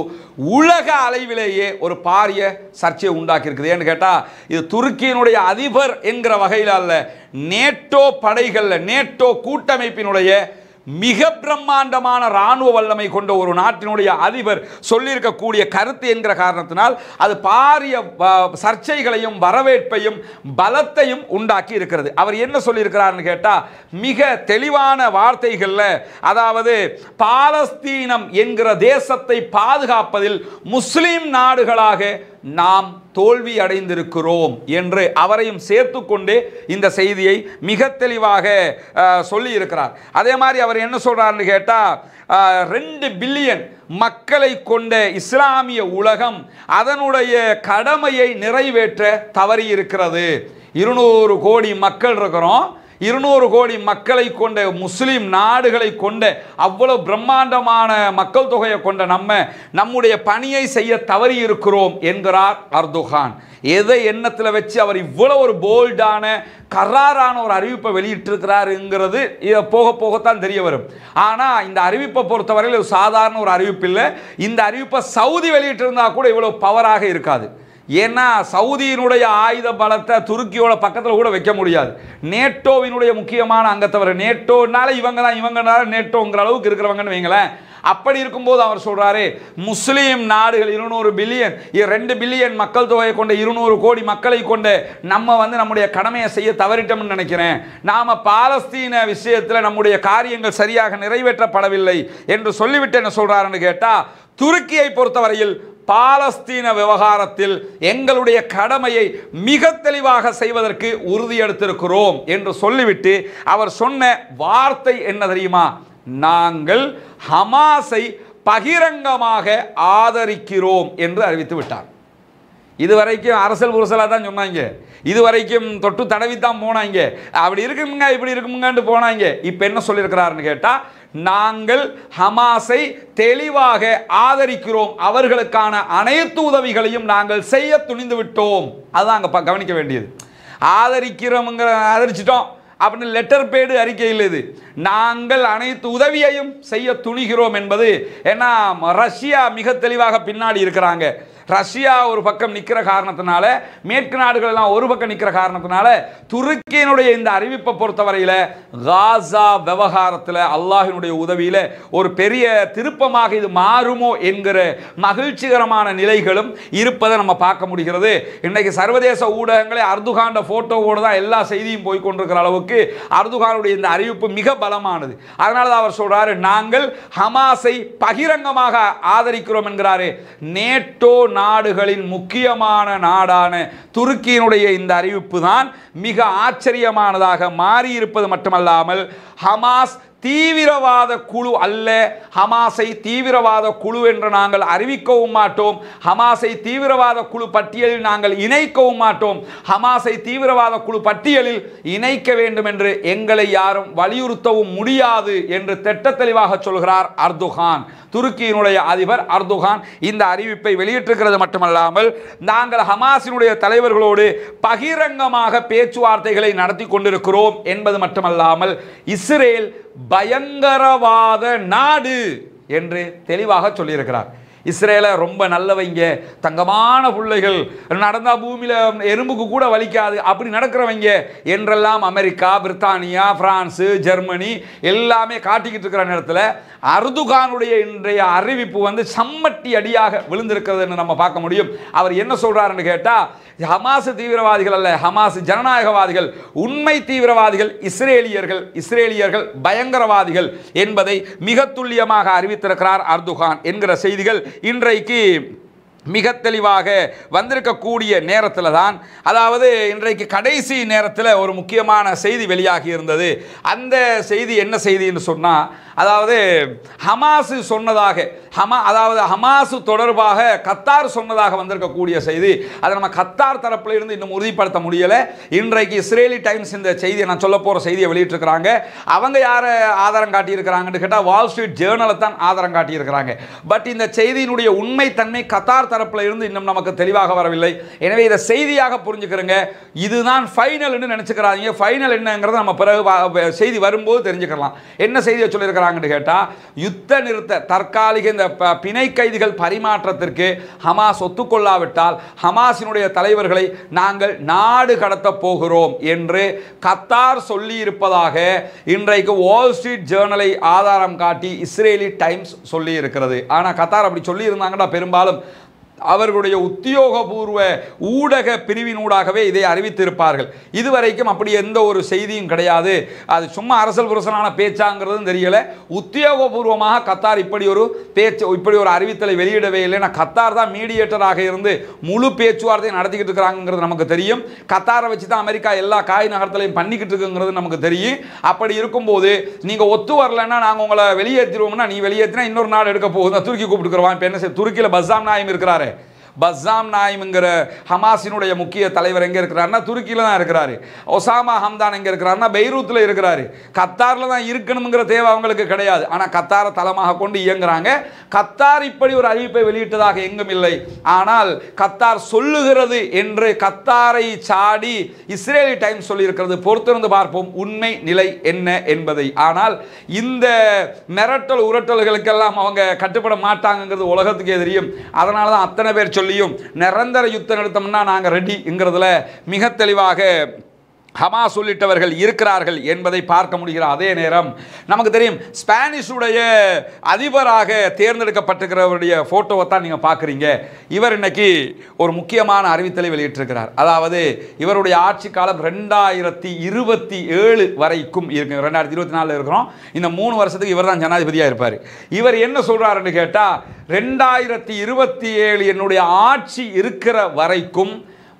உலக அளவிலேயே ஒரு பாரிய சர்ச்சையை உண்டாக்கி இருக்குது. ஏன்னு கேட்டால் இது துருக்கியினுடைய அதிபர் என்கிற வகையில் அல்ல, நேட்டோ படைகளில் நேட்டோ கூட்டமைப்பினுடைய மிக பிரம்மாண்டமான இராணுவ வல்லமை கொண்ட ஒரு நாட்டினுடைய அதிபர் சொல்லியிருக்கக்கூடிய கருத்து என்கிற காரணத்தினால் அது பாரிய சர்ச்சைகளையும் வரவேற்பையும் பலத்தையும் உண்டாக்கி இருக்கிறது. அவர் என்ன சொல்லியிருக்கிறார்னு கேட்டால் மிக தெளிவான வார்த்தைகளில், அதாவது பாலஸ்தீனம் என்கிற தேசத்தை பாதுகாப்பதில் முஸ்லிம் நாடுகளாக நாம் தோல்வி அடைந்திருக்கிறோம் என்று அவரையும் சேர்த்து கொண்டு இந்த செய்தியை மிக தெளிவாக சொல்லி இருக்கிறார். அதே மாதிரி அவர் என்ன சொல்றாருன்னு கேட்டால் 2 பில்லியன் மக்களை கொண்ட இஸ்லாமிய உலகம் அதனுடைய கடமையை நிறைவேற்ற தவறி இருக்கிறது. 200 கோடி மக்கள் இருக்கிறோம், 200 கோடி மக்களை கொண்ட முஸ்லிம் நாடுகளை கொண்ட அவ்வளவு பிரம்மாண்டமான மக்கள் தொகையை கொண்ட நம்முடைய பணியை செய்ய தவறி இருக்கிறோம் என்கிறார் அர்துகான். எதை எண்ணத்தில் வச்சு அவர் இவ்வளவு ஒரு போல்டான கராரான ஒரு அறிவிப்பை வெளியிட்டிருக்கிறாருங்கிறது இதை போக போகத்தான் தெரிய வரும். ஆனால் இந்த அறிவிப்பை பொறுத்தவரையில் சாதாரண ஒரு அறிவிப்பு இல்லை. இந்த அறிவிப்பை சவுதி வெளியிட்டிருந்தா கூட இவ்வளவு பவராக இருக்காது. ஏன்னா சவுதியினுடைய ஆயுத பலத்தை துருக்கியோட பக்கத்தில் கூட வைக்க முடியாது. நேட்டோவினுடைய முக்கியமான அங்கத்தவர், நேட்டோனால இவங்கனால நேட்டோங்கிற அளவுக்கு இருக்கிறவங்கன்னு வைங்களேன். அப்படி இருக்கும்போது அவர் சொல்றாரு, முஸ்லீம் நாடுகள் 200 பில்லியன் 2 பில்லியன் மக்கள் தொகையை கொண்ட 200 கோடி மக்களை கொண்ட நம்ம நம்முடைய கடமையை செய்ய தவறிட்டோம்னு நினைக்கிறேன். நாம பாலஸ்தீன விஷயத்தில் நம்முடைய காரியங்கள் சரியாக நிறைவேற்றப்படவில்லை என்று சொல்லிவிட்டு என்ன சொல்றாருன்னு கேட்டா, துருக்கியை பொறுத்தவரையில் பாலஸ்தீன விவகாரத்தில் எங்களுடைய கடமையை மிக தெளிவாக செய்வதற்கு உறுதியெடுத்திருக்கிறோம் என்று சொல்லிவிட்டு அவர் சொன்ன வார்த்தை என்ன தெரியுமா? நாங்கள் ஹமாஸை பகிரங்கமாக ஆதரிக்கிறோம் என்று அறிவித்து விட்டார். இதுவரைக்கும் அரசல் புரசலாக தான் சொன்னாங்க, இதுவரைக்கும் தொட்டு தடவித்தான் போனாங்க, அப்படி இருக்குமுங்க இப்படி இருக்குமுங்கன்னு போனாங்க. இப்போ என்ன சொல்லியிருக்கிறாருன்னு கேட்டால், நாங்கள் ஹமாஸை தெளிவாக ஆதரிக்கிறோம், அவர்களுக்கான அனைத்து உதவிகளையும் நாங்கள் செய்ய துணிந்து விட்டோம். அதுதான் அங்கே கவனிக்க வேண்டியது. ஆதரிச்சிட்டோம் அப்படின்னு லெட்டர் பேடு அறிக்கையில் இது நாங்கள் அனைத்து உதவியையும் செய்ய துணிகிறோம் என்பது. ஏன்னா ரஷ்யா மிக தெளிவாக பின்னாடி இருக்கிறாங்க. ரஷ்யா ஒரு பக்கம் நிற்கிற காரணத்தினால, மேற்கு நாடுகள் எல்லாம் ஒரு பக்கம் நிற்கிற காரணத்தினால, துருக்கியினுடைய இந்த அறிவிப்பை பொறுத்தவரையில் காசா விவகாரத்தில் அல்லாஹினுடைய உதவியில் ஒரு பெரிய திருப்பமாக இது மாறுமோ என்கிற மகிழ்ச்சிகரமான நிலைகளும் இருப்பதை நம்ம பார்க்க முடிகிறது. இன்றைக்கு சர்வதேச ஊடகங்களே அர்துகான் போட்டோவோடு தான் எல்லா செய்தியும் போய்கொண்டிருக்கிற அளவுக்கு அர்துகானுடைய இந்த அறிவிப்பு மிக பலமானது. அதனால தான் அவர் சொல்றாரு, நாங்கள் ஹமாஸை பகிரங்கமாக ஆதரிக்கிறோம் என்கிறாரு. நேட்டோ நாடுகளின் முக்கியமான நாடான துருக்கியினுடைய இந்த அறிவிப்பு தான் மிக ஆச்சரியமானதாக மாறியிருப்பது மட்டுமல்லாமல், ஹமாஸ் தீவிரவாத குழு அல்ல, ஹமாஸை தீவிரவாத குழு என்று நாங்கள் அறிவிக்கவும் மாட்டோம், ஹமாஸை தீவிரவாத குழு பட்டியலில் நாங்கள் இணைக்கவும் மாட்டோம், ஹமாஸை தீவிரவாத குழு பட்டியலில் இணைக்க வேண்டும் என்று எங்களை யாரும் வலியுறுத்தவும் முடியாது என்று திட்ட தெளிவாக சொல்கிறார் அர்துகான். துருக்கியினுடைய அதிபர் அர்துகான் இந்த அறிவிப்பை வெளியிட்டிருக்கிறது மட்டுமல்லாமல், நாங்கள் ஹமாஸினுடைய தலைவர்களோடு பகிரங்கமாக பேச்சுவார்த்தைகளை நடத்தி கொண்டிருக்கிறோம் என்பது மட்டுமல்லாமல், இஸ்ரேல் பயங்கரவாத நாடு என்று தெளிவாக சொல்லியிருக்கிறார். இஸ்ரேலை ரொம்ப நல்லவங்க, தங்கமான பிள்ளைகள், நடந்தா பூமியில் எறும்புக்கு கூட வலிக்காது, அப்படி நடக்கிறவங்க என்றெல்லாம் அமெரிக்கா, பிரித்தானியா, பிரான்ஸு, ஜெர்மனி எல்லாமே காட்டிக்கிட்டு இருக்கிற நேரத்தில் அர்துகானுடைய இன்றைய அறிவிப்பு சம்மட்டி அடியாக விழுந்திருக்கிறதுன்னு நம்ம பார்க்க முடியும். அவர் என்ன சொல்றாருன்னு கேட்டால், ஹமாஸ் தீவிரவாதிகள் அல்ல, ஹமாஸ் ஜனநாயகவாதிகள், உண்மை தீவிரவாதிகள் இஸ்ரேலியர்கள் பயங்கரவாதிகள் என்பதை மிக துல்லியமாக அறிவித்திருக்கிறார் அர்துகான் என்கிற செய்திகள் இன்றைக்கு மிக தெளிவாக வந்திருக்கக்கூடிய நேரத்தில் தான், அதாவது இன்றைக்கு கடைசி நேரத்தில் ஒரு முக்கியமான செய்தி வெளியாகி இருந்தது. அந்த செய்தி என்ன செய்தின்னு சொன்னால், அதாவது ஹமாஸ் சொன்னதாக, அதாவது ஹமாஸ் தொடர்பாக கத்தார் சொன்னதாக வந்திருக்கக்கூடிய செய்தி. அதை நம்ம கத்தார் தரப்பில் இருந்து இன்னும் உறுதிப்படுத்த முடியலை. இன்றைக்கு இஸ்ரேலி டைம்ஸ் இந்த செய்தியை, நான் சொல்ல போகிற செய்தியை வெளியிட்டிருக்கிறாங்க. அவங்க யாரை ஆதாரம் காட்டியிருக்கிறாங்கன்னு கேட்டால் வால் ஸ்ட்ரீட் ஜேர்னலை தான் ஆதாரம் காட்டியிருக்கிறாங்க. பட் இந்த செய்தியினுடைய உண்மைத்தன்மை கத்தார் தரப்பில் இருந்து இன்னும் நமக்கு தெளிவாக வரவில்லை. எனவே இதை செய்தியாக புரிஞ்சுக்கிறங்க. இதுதான் ஃபைனல்னு நினச்சிக்கிறாங்க. ஃபைனல் என்னங்கிறத நம்ம பிறகு செய்தி வரும்போது தெரிஞ்சுக்கலாம். என்ன செய்தியை சொல்லியிருக்கிறாங்கன்னு கேட்டால், யுத்த நிறுத்த தற்காலிக இந்த பிணை கைதிகள் பரிமாற்றத்திற்கு ஹமாஸ் ஒத்துக்கொள்ளாவிட்டால் ஹமாஸினுடைய தலைவர்களை நாங்கள் நாடு கடத்த போகிறோம் என்று கத்தார் சொல்லி இருப்பதாக இன்றைக்கு வால் ஸ்ட்ரீட் ஜேர்னலை ஆதாரம் காட்டி இஸ்ரேலி டைம்ஸ் சொல்லி இருக்கிறது. ஆனால் கத்தார் அப்படி சொல்லி இருந்தாங்கன்னா பெரும்பாலும் அவர்களுடைய உத்தியோகபூர்வ ஊடக பிரிவினூடாகவே இதை அறிவித்திருப்பார்கள். இதுவரைக்கும் அப்படி எந்த ஒரு செய்தியும் கிடையாது. அது சும்மா அரசல் புரசலான பேச்சாங்கிறதும் தெரியல. உத்தியோகபூர்வமாக கத்தார் இப்படி ஒரு அறிவித்தலை வெளியிடவே இல்லை. கத்தார் தான் மீடியேட்டராக இருந்து முழு பேச்சுவார்த்தையை நடத்திக்கிட்டு இருக்கிறாங்கிறது நமக்கு தெரியும். கத்தாரை வச்சு தான் அமெரிக்கா எல்லா காய் நகரத்திலையும் பண்ணிக்கிட்டு இருக்குங்கிறது நமக்கு தெரியும். அப்படி இருக்கும்போது நீங்கள் ஒத்து வரலன்னா நாங்கள் உங்களை வெளியேற்றிடுவோம்னா, நீ வெளியேற்றினா இன்னொரு நாடு எடுக்க போகுது, துருக்கி கூப்பிட்டுக்கிறோம். இப்போ என்ன துருக்கியில் பஸ்ஸாம் நாயம் இருக்கிறாரு. பஸ்ஸாம் நாயிம்ங்கிற ஹமாஸினுடைய முக்கிய தலைவர் எங்கே இருக்கிறாருன்னா துருக்கியில் தான் இருக்கிறாரு. ஒசாமா ஹம்தான் எங்கே இருக்கிறாருன்னா பெய்ரூத்தில் இருக்கிறாரு. கத்தாரில் தான் இருக்கணுங்கிற தேவை அவங்களுக்கு கிடையாது. ஆனால் கத்தாரை தளமாக கொண்டு இயங்குறாங்க. கத்தார் இப்படி ஒரு அறிவிப்பை வெளியிட்டதாக எங்கும் இல்லை. ஆனால் கத்தார் சொல்லுகிறது என்று கத்தாரை சாடி இஸ்ரேலி டைம்ஸ் சொல்லியிருக்கிறது. பொறுத்திருந்து பார்ப்போம் உண்மை நிலை என்ன என்பதை. ஆனால் இந்த மிரட்டல் உரட்டல்களுக்கெல்லாம் அவங்க கட்டுப்பட மாட்டாங்கிறது உலகத்துக்கே தெரியும். அதனால தான் அத்தனை பேர் சொல்லியும் நிரந்தர யுத்த நிறுத்தம்னா நாங்கள் ரெடிங்கிறதுல மிக தெளிவாக ஹமாஸ் உள்ளிட்டவர்கள் இருக்கிறார்கள் என்பதை பார்க்க முடிகிற அதே நேரம் நமக்கு தெரியும், ஸ்பானிஷுடைய அதிபராக தேர்ந்தெடுக்கப்பட்டிருக்கிறவருடைய ஃபோட்டோவை தான் நீங்கள் பார்க்குறீங்க. இவர் இன்னைக்கு ஒரு முக்கியமான அறிவித்தலை வெளியிட்டிருக்கிறார். அதாவது இவருடைய ஆட்சி காலம் 2027 வரைக்கும் இருக்கு. 2024 இருக்கிறோம். இந்த 3 வருஷத்துக்கு இவர் தான் ஜனாதிபதியாக இருப்பார். இவர் என்ன சொல்கிறாருன்னு கேட்டால், 2027 என்னுடைய ஆட்சி இருக்கிற வரைக்கும்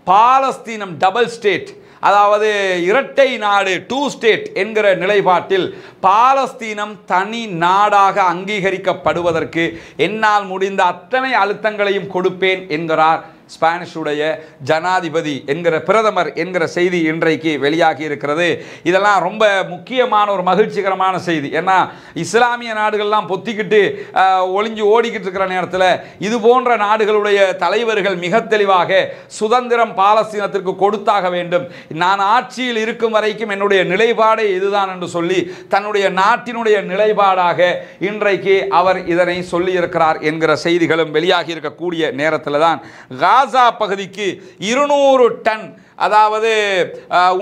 பாலஸ்தீனம் டபுள் ஸ்டேட், அதாவது இரட்டை நாடு 2 ஸ்டேட் என்கிற நிலைப்பாட்டில் பாலஸ்தீனம் தனி நாடாக அங்கீகரிக்கப்படுவதற்கு என்னால் முடிந்த அத்தனை அழுத்தங்களையும் கொடுப்பேன் என்கிறார் ஸ்பானிஷுடைய ஜனாதிபதி என்கிற பிரதமர் என்கிற செய்தி இன்றைக்கு வெளியாகி இருக்கிறது. இதெல்லாம் ரொம்ப முக்கியமான ஒரு மகிழ்ச்சிகரமான செய்தி. ஏன்னா இஸ்லாமிய நாடுகள்லாம் பொத்திக்கிட்டு ஒளிஞ்சு ஓடிக்கிட்டு இருக்கிற நேரத்தில் இது போன்ற நாடுகளுடைய தலைவர்கள் மிக தெளிவாக சுதந்திரம் பாலஸ்தீனத்திற்கு கொடுத்தாக வேண்டும், நான் ஆட்சியில் இருக்கும் வரைக்கும் என்னுடைய நிலைப்பாடே இதுதான் என்று சொல்லி தன்னுடைய நாட்டினுடைய நிலைப்பாடாக இன்றைக்கு அவர் இதனை சொல்லி இருக்கிறார் என்கிற செய்திகளும் வெளியாகி இருக்கக்கூடிய நேரத்தில் தான் காசா பகுதிக்கு 200 டன் அதாவது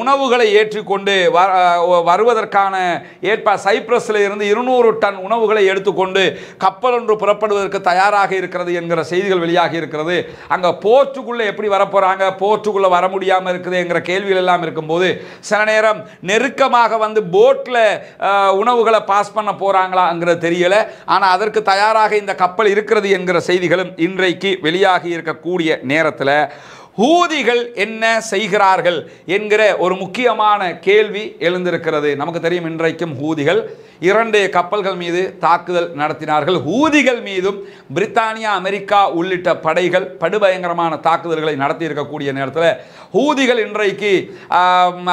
உணவுகளை ஏற்றிக்கொண்டு வருவதற்கான சைப்ரஸில் இருந்து 200 டன் உணவுகளை எடுத்துக்கொண்டு கப்பல் ஒன்று புறப்படுவதற்கு தயாராக இருக்கிறது என்கிற செய்திகள் வெளியாகி இருக்கிறது. அங்கே போர்ட்டுக்குள்ளே எப்படி வரப்போகிறாங்க, போர்ட்டுக்குள்ளே வர முடியாமல் இருக்குது என்கிற கேள்விகள் எல்லாம் இருக்கும்போது சில நேரம் நெருக்கமாக வந்து போட்டில் உணவுகளை பாஸ் பண்ண போகிறாங்களாங்கிறது தெரியலை. ஆனால் அதற்கு தயாராக இந்த கப்பல் இருக்கிறது என்கிற செய்திகளும் இன்றைக்கு வெளியாகி இருக்கக்கூடிய நேரத்தில் ஹூதிகள் என்ன செய்கிறார்கள் என்கிற ஒரு முக்கியமான கேள்வி எழுந்திருக்கிறது. நமக்கு தெரியும் இன்றைக்கும் ஹூதிகள் 2 கப்பல்கள் மீது தாக்குதல் நடத்தினார்கள். ஹூதிகள் மீதும் பிரித்தானியா அமெரிக்கா உள்ளிட்ட படைகள் படுபயங்கரமான தாக்குதல்களை நடத்தி இருக்கக்கூடிய நேரத்தில் ஹூதிகள் இன்றைக்கு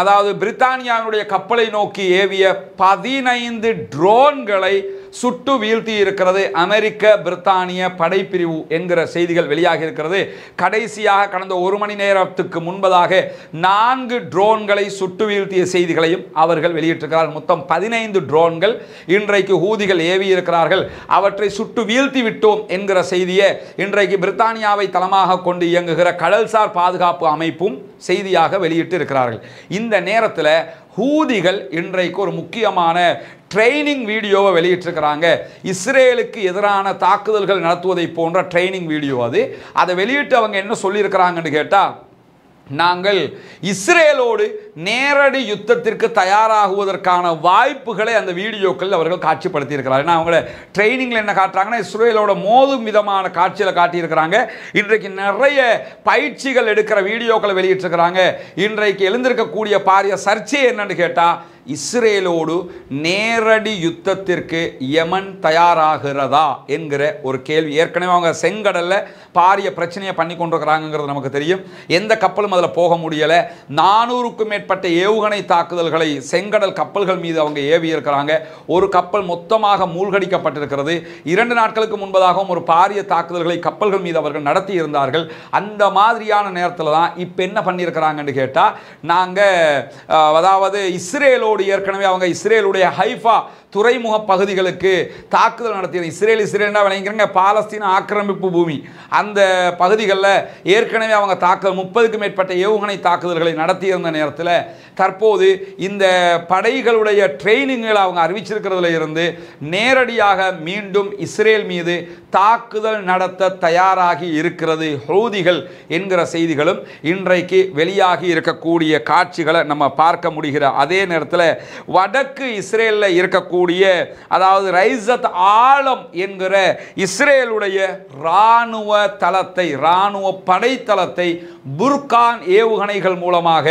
அதாவது பிரித்தானியாவுடைய கப்பலை நோக்கி ஏவிய 15 ட்ரோன்களை சுட்டு வீழ்த்தி இருக்கிறது அமெரிக்க பிரித்தானிய படைப்பிரிவு என்கிற செய்திகள் வெளியாகி இருக்கிறது. கடைசியாக கடந்த 1 மணி நேரத்துக்கு முன்பதாக 4 ட்ரோன்களை சுட்டு வீழ்த்திய செய்திகளையும் அவர்கள் வெளியிட்டிருக்கிறார்கள். மொத்தம் 15 ட்ரோன்கள் இன்றைக்கு ஹூதிகள் ஏவி இருக்கிறார்கள். அவற்றை சுட்டு வீழ்த்தி விட்டோம் என்கிற செய்தியை இன்றைக்கு பிரித்தானியாவை தளமாக கொண்டு இயங்குகிற கடல்சார் பாதுகாப்பு அமைப்பும் செய்தியாக வெளியிட்டு இருக்கிறார்கள். இந்த நேரத்தில் ஹூதிகள் இன்றைக்கு ஒரு முக்கியமான ட்ரைனிங் வீடியோவை வெளியிட்டிருக்கிறாங்க. இஸ்ரேலுக்கு எதிரான தாக்குதல்கள் நடத்துவதை போன்ற ட்ரைனிங் வீடியோ அது. அதை வெளியிட்டு அவங்க என்ன சொல்லியிருக்கிறாங்கன்னு கேட்டால், நாங்கள் இஸ்ரேலோடு நேரடி யுத்தத்திற்கு தயாராகுவதற்கான வாய்ப்புகளை அந்த வீடியோக்கள் அவர்கள் காட்சிப்படுத்தி இருக்கிறார்கள். ஏன்னா அவங்கள ட்ரைனிங்கில் என்ன காட்டுறாங்கன்னா இஸ்ரேலோட மோதும் விதமான காட்சியில் காட்டியிருக்கிறாங்க. இன்றைக்கு நிறைய பயிற்சிகள் எடுக்கிற வீடியோக்களை வெளியிட்டிருக்கிறாங்க. இன்றைக்கு எழுந்திருக்கக்கூடிய பாரிய சர்ச்சை என்னன்னு கேட்டால், இஸ்ரேலோடு நேரடி யுத்தத்திற்கு யமன் தயாராகிறதா என்கிற ஒரு கேள்வி. ஏற்கனவே அவங்க செங்கடலில் பாரிய பிரச்சனையை பண்ணி கொண்டிருக்கிறாங்கிறது நமக்கு தெரியும். எந்த கப்பலும் அதில் போக முடியலை. 400க்கும் மேற்பட்ட ஏவுகணை தாக்குதல்களை செங்கடல் கப்பல்கள் மீது அவங்க ஏவி இருக்கிறாங்க. ஒரு கப்பல் மொத்தமாக மூழ்கடிக்கப்பட்டிருக்கிறது. 2 நாட்களுக்கு முன்பதாகவும் ஒரு பாரிய தாக்குதல்களை கப்பல்கள் மீது அவர்கள் நடத்தி இருந்தார்கள். அந்த மாதிரியான நேரத்தில் தான் இப்போ என்ன பண்ணியிருக்கிறாங்கன்னு கேட்டால், நாங்கள் அதாவது இஸ்ரேலோடு ஏற்கனவே அவங்க இஸ்ரேலுடைய ஹைஃபா துறைமுக பகுதிகளுக்கு தாக்குதல் நடத்தியது. இஸ்ரேல்னா விளங்கிறங்க பாலஸ்தீன ஆக்கிரமிப்பு பூமி. அந்த பகுதிகளில் ஏற்கனவே அவங்க தாக்குதல் 30க்கும் மேற்பட்ட ஏவுகணை தாக்குதல்களை நடத்தியிருந்த நேரத்தில் தற்போது இந்த படைகளுடைய ட்ரெயினிங்களை அவங்க அறிவிச்சிருக்கிறதுல இருந்து நேரடியாக மீண்டும் இஸ்ரேல் மீது தாக்குதல் நடத்த தயாராகி இருக்கிறது ஹூதிகள் என்கிற செய்திகளும் இன்றைக்கு வெளியாகி இருக்கக்கூடிய காட்சிகளை நம்ம பார்க்க முடிகிற அதே நேரத்தில் வடக்கு இஸ்ரேலில் இருக்கக்கூடிய அதாவது ரைசத் ஆலம் என்கிற இஸ்ரேலுடைய இராணுவ தளத்தை இராணுவ படைத்தளத்தை புர்கான் ஏவுகணைகள் மூலமாக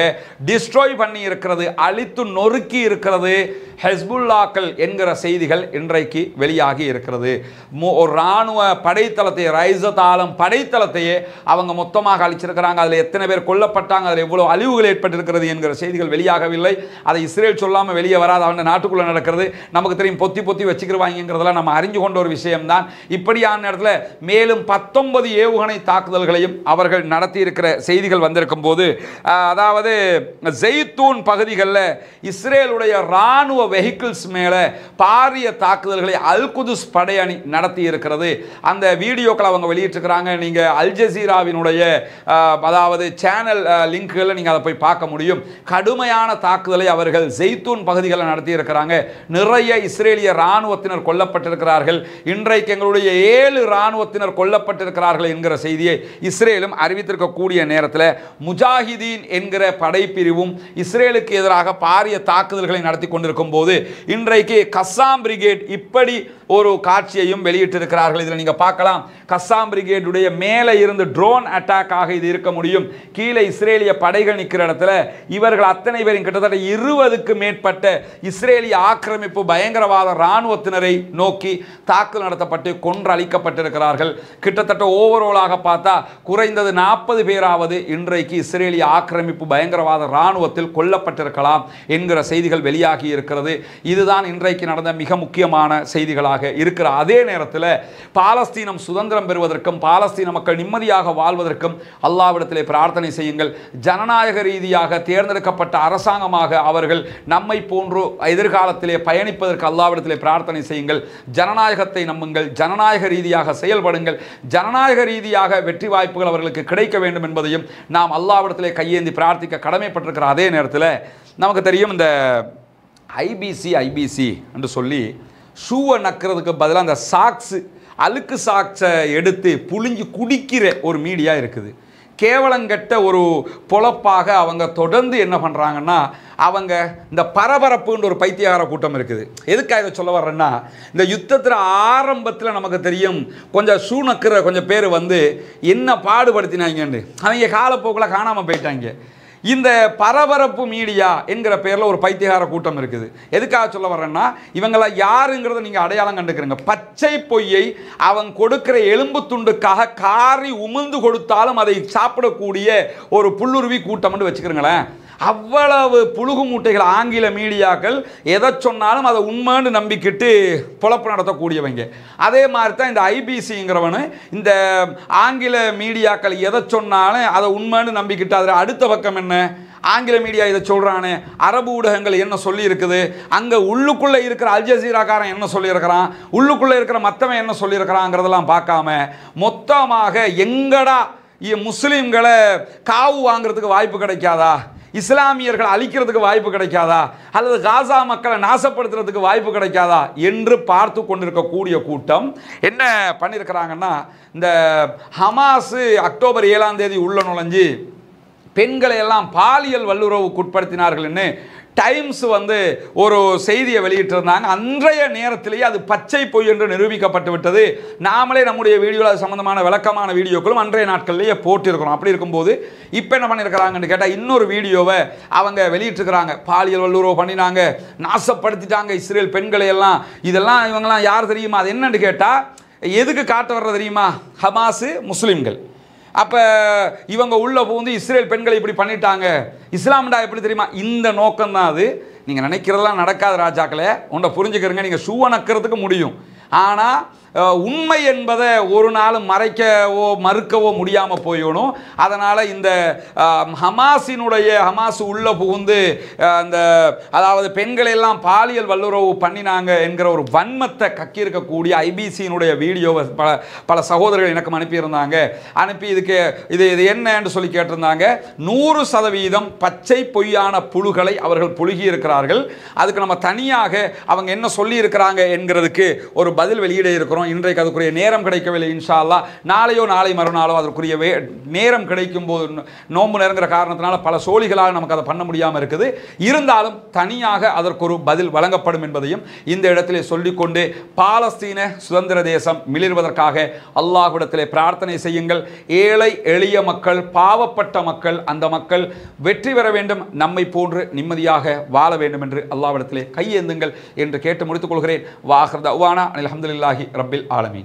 டிஸ்ட்ராய் பண்ணி இருக்கிறது, அழித்து நொறுக்கி இருக்கிறது ஹெஸ்புல்லாக்கள் என்கிற செய்திகள் இன்றைக்கு வெளியாகி இருக்கிறது. ஒரு இராணுவ படைத்தளத்தை ரைசத் ஆலம் படைத்தளத்தையே அவங்க மொத்தமாக அழிச்சிருக்கிறாங்க. அதில் எத்தனை பேர் கொல்லப்பட்டாங்க, அதில் எவ்வளோ அழிவுகள் ஏற்பட்டிருக்கிறது என்கிற செய்திகள் வெளியாகவில்லை. அதை இஸ்ரேல் சொல்லாமல் வெளியே வராது. அவன் நாட்டுக்குள்ளே நடக்கிறது நமக்கு தெரியும். பொத்தி பொத்தி வச்சுக்கிறவாங்கிறதெல்லாம் நம்ம அறிஞ்சு கொண்ட ஒரு விஷயம்தான். இப்படியான நேரத்தில் மேலும் 19 ஏவுகணை தாக்குதல்களையும் அவர்கள் நடத்தி இருக்கிற செய்திகள் வந்திருக்கும் போது, அதாவது ஜெய்தூன் பகுதிகளில் இஸ்ரேலுடைய இராணுவ வெஹிக்கிள்ஸ் மேலே பாரிய தாக்குதல்களை அல் குதுஸ் படையணி நடத்தி இருக்கிறது. அந்த வீடியோக்களை அவங்க வெளியிட்டிருக்கிறாங்க. நீங்கள் அல் ஜசீராவினுடைய அதாவது சேனல் லிங்க்குகளில் நீங்கள் அதை போய் பார்க்க முடியும். கடுமையான தாக்குதலை அவர்கள் ஜெய்தூன் பகுதிகளில் நடத்தி இருக்கிறாங்க. நிறைய இஸ்ரேலிய இராணுவத்தினர் கொல்லப்பட்டிருக்கிறார்கள். இன்றைக்கு எங்களுடைய 7 இராணுவத்தினர் கொல்லப்பட்டிருக்கிறார்கள் என்கிற செய்தியை இஸ்ரேலும் அறிவித்திருக்கக்கூடிய நேரத்தில் முஜாஹிதீன் என்கிற படைப்பிரிவும் இஸ்ரேலுக்கு எதிராக பாரிய தாக்குதல்களை நடத்தி கொண்டிருக்கும் போது இன்றைக்கு கஸ்ஸாம் பிரிகேட் இப்படி ஒரு காட்சியையும் வெளியிட்டிருக்கிறார்கள். இதில் நீங்கள் பார்க்கலாம், கஸ்ஸாம் பிரிகேடுடைய மேலே இருந்து ட்ரோன் அட்டாக்காக இது இருக்க முடியும். கீழே இஸ்ரேலிய படைகள் நிற்கிற இடத்துல இவர்கள் அத்தனை பேரும் கிட்டத்தட்ட 20க்கு மேற்பட்ட இஸ்ரேலிய ஆக்கிரமிப்பு பயங்கரவாத இராணுவத்தினரை நோக்கி தாக்குதல் நடத்தப்பட்டு கொன்றளிக்கப்பட்டிருக்கிறார்கள். கிட்டத்தட்ட ஓவராலாக பார்த்தா குறைந்தது 40 பேராவது இன்றைக்கு இஸ்ரேலிய ஆக்கிரமிப்பு பயங்கரவாத இராணுவத்தில் கொல்லப்பட்டிருக்கலாம் என்கிற செய்திகள் வெளியாகி இருக்கிறது. இதுதான் இன்றைக்கு நடந்த மிக முக்கியமான செய்திகளாக இருக்கிற அதே நேரத்தில் பாலஸ்தீனம் சுதந்திரம் பெறுவதற்கும் பாலஸ்தீன மக்கள் நிம்மதியாக வாழ்வதற்கும் அல்லாஹ்விடத்திலே பிரார்த்தனை செய்யுங்கள். ஜனநாயக ரீதியாக தேர்ந்தெடுக்கப்பட்ட அரசாங்கமாக அவர்கள் நம்மை போன்று எதிர்காலத்திலே பயணிப்பதற்கு அல்லாஹ்விடத்திலே பிரார்த்தனை செய்யுங்கள். ஜனநாயகத்தை நம்புங்கள், ஜனநாயக ரீதியாக செயல்படுங்கள், ஜனநாயக ரீதியாக வெற்றி வாய்ப்புகள் அவர்களுக்கு கிடைக்க வேண்டும் என்பதையும் நாம் அல்லாஹ்விடத்திலே கையேந்தி பிரார்த்திக்க கடமைப்பட்டிருக்கிற அதே நேரத்தில் நமக்கு தெரியும், இந்த ஐபிசி என்று சொல்லி ஷூவை நக்கிறதுக்கு பதிலாக அந்த சாக்ஸு அழுக்கு சாக்ஸை எடுத்து புழிஞ்சு குடிக்கிற ஒரு மீடியா இருக்குது. கேவலங்கட்ட ஒரு பொழப்பாக அவங்க தொடர்ந்து என்ன பண்ணுறாங்கன்னா, அவங்க இந்த பரபரப்புன்ற ஒரு பைத்தியகார கூட்டம் இருக்குது. எதுக்காக இதை சொல்ல வர்றேன்னா, இந்த யுத்தத்தில் ஆரம்பத்தில் நமக்கு தெரியும் கொஞ்சம் ஷூ நக்கிற கொஞ்சம் பேர் வந்து என்ன பாடுபடுத்தினாங்கன்னு அவங்க காலப்போக்கில் காணாமல் போயிட்டாங்க. இந்த பரபரப்பு மீடியா என்கிற பேரில் ஒரு பைத்தியகார கூட்டம் இருக்குது. எதுக்காக சொல்ல வர்றேன்னா, இவங்களாம் யாருங்கிறத நீங்கள் அடையாளம் கண்டுக்கிறீங்க. பச்சை பொய்யை அவன் கொடுக்கிற எலும்பு துண்டுக்காக காரி உமிழ்ந்து கொடுத்தாலும் அதை சாப்பிடக்கூடிய ஒரு புல்லுருவி கூட்டம்னு வச்சுக்கிறீங்களேன். அவ்வளவு புழுகு மூட்டைகள் ஆங்கில மீடியாக்கள் எதை சொன்னாலும் அதை உண்மைன்னு நம்பிக்கிட்டு பொழப்பு நடத்தக்கூடியவங்க. அதே மாதிரி தான் இந்த ஐபிசிங்கிறவனு இந்த ஆங்கில மீடியாக்கள் எதை சொன்னாலும் அதை உண்மைன்னு நம்பிக்கிட்டு அதில் அடுத்த பக்கம் என்ன, ஆங்கில மீடியா இதை சொல்கிறானே, அரபு ஊடகங்கள் என்ன சொல்லி இருக்குது, அங்கே உள்ளுக்குள்ளே இருக்கிற அல் ஜசீராக்காரன் என்ன சொல்லியிருக்கிறான், உள்ளுக்குள்ளே இருக்கிற மற்றவன் என்ன சொல்லியிருக்கிறாங்கிறதெல்லாம் பார்க்காம மொத்தமாக எங்கடா முஸ்லீம்களை காவு வாங்கிறதுக்கு வாய்ப்பு கிடைக்காதா, இஸ்லாமியர்கள் அழிக்கிறதுக்கு வாய்ப்பு கிடைக்காதா, அல்லது காசா மக்களை நாசப்படுத்துறதுக்கு வாய்ப்பு கிடைக்காதா என்று பார்த்து கொண்டிருக்கக்கூடிய கூட்டம் என்ன பண்ணியிருக்கிறாங்கன்னா, இந்த ஹமாஸ் அக்டோபர் 7ஆம் தேதி உள்ள நுழைஞ்சு பெண்களை எல்லாம் பாலியல் வல்லுறவுக்கு உட்படுத்தினார்கள்னு டைம்ஸ் வந்து ஒரு செய்தியை வெளியிட்டிருந்தாங்க. அன்றைய நேரத்திலேயே அது பச்சை பொய் என்று நிரூபிக்கப்பட்டு விட்டது. நாமளே நம்முடைய வீடியோவில் அது சம்பந்தமான விளக்கமான வீடியோக்களும் அன்றைய நாட்கள்லேயே போட்டிருக்கிறோம். அப்படி இருக்கும்போது இப்போ என்ன பண்ணியிருக்கிறாங்கன்னு கேட்டால் இன்னொரு வீடியோவை அவங்க வெளியிட்டிருக்கிறாங்க. பாலியல் வல்லுறவு பண்ணினாங்க, நாசப்படுத்திட்டாங்க இஸ்ரேல் பெண்களை எல்லாம். இதெல்லாம் இவங்கெல்லாம் யார் தெரியுமா? அது என்னன்னு கேட்டால் எதுக்கு காட்ட வர்றது தெரியுமா? ஹமாஸு முஸ்லீம்கள். அப்போ இவங்க உள்ள புகுந்து இஸ்ரேல் பெண்களை இப்படி பண்ணிட்டாங்க, இஸ்லாம்டா எப்படி தெரியுமா? இந்த நோக்கம்தான் அது. நீங்கள் நினைக்கிறதெல்லாம் நடக்காத ராஜாக்களே, உன்னை புரிஞ்சுக்கிறங்க. நீங்கள் ஷூவை நக்கிறதுக்கு முடியும், ஆனால் உண்மை என்பதை ஒரு நாள் மறுக்கவோ முடியாமல் போயிடணும். அதனால் இந்த ஹமாஸ் உள்ள புகுந்து அந்த அதாவது பெண்களெல்லாம் பாலியல் வல்லுறவு பண்ணினாங்க என்கிற ஒரு வன்மத்தை கக்கியிருக்கக்கூடிய ஐபிசியினுடைய வீடியோவை பல சகோதரர்கள் எனக்கு அனுப்பியிருந்தாங்க. அனுப்பி இது என்னன்னு சொல்லி கேட்டிருந்தாங்க. 100% பச்சை பொய்யான புழுகளை அவர்கள் புழுகி இருக்கிறார்கள். அதுக்கு நம்ம தனியாக அவங்க என்ன சொல்லி இருக்கிறாங்க என்கிறதுக்கு ஒரு பதில் வெளியிட இருக்கிறோம். இன்றைக்கு அதுக்குரிய நேரம் கிடைக்கவில்லை. இன்ஷா அல்லாஹ் நாளையோ நாளை மறுநாளோ அதற்குரிய நேரம் கிடைக்கும் போது, நோன்பு நெருங்குற காரணத்தினால பல சோழிகளால் நமக்கு அதை பண்ண முடியாமல் இருக்குது. இருந்தாலும் தனியாக அதற்கு ஒரு பதில் வழங்கப்படும் என்பதையும் இந்த இடத்திலே சொல்லிக்கொண்டு, பாலஸ்தீன சுதந்திர தேசம் மிளிர்வதற்காக அல்லாஹ்விடத்திலே பிரார்த்தனை செய்யுங்கள். ஏழை எளிய மக்கள், பாவப்பட்ட மக்கள், அந்த மக்கள் வெற்றி பெற வேண்டும், நம்மை போன்று நிம்மதியாக வாழ வேண்டும் என்று அல்லாஹ்விடத்திலே கையேந்துங்கள் என்று கேட்டு முடித்துக் கொள்கிறேன். வாஹிர் தஅவானா அல்ஹம்துலில்லாஹி ரப்பில் ஆலமீன்.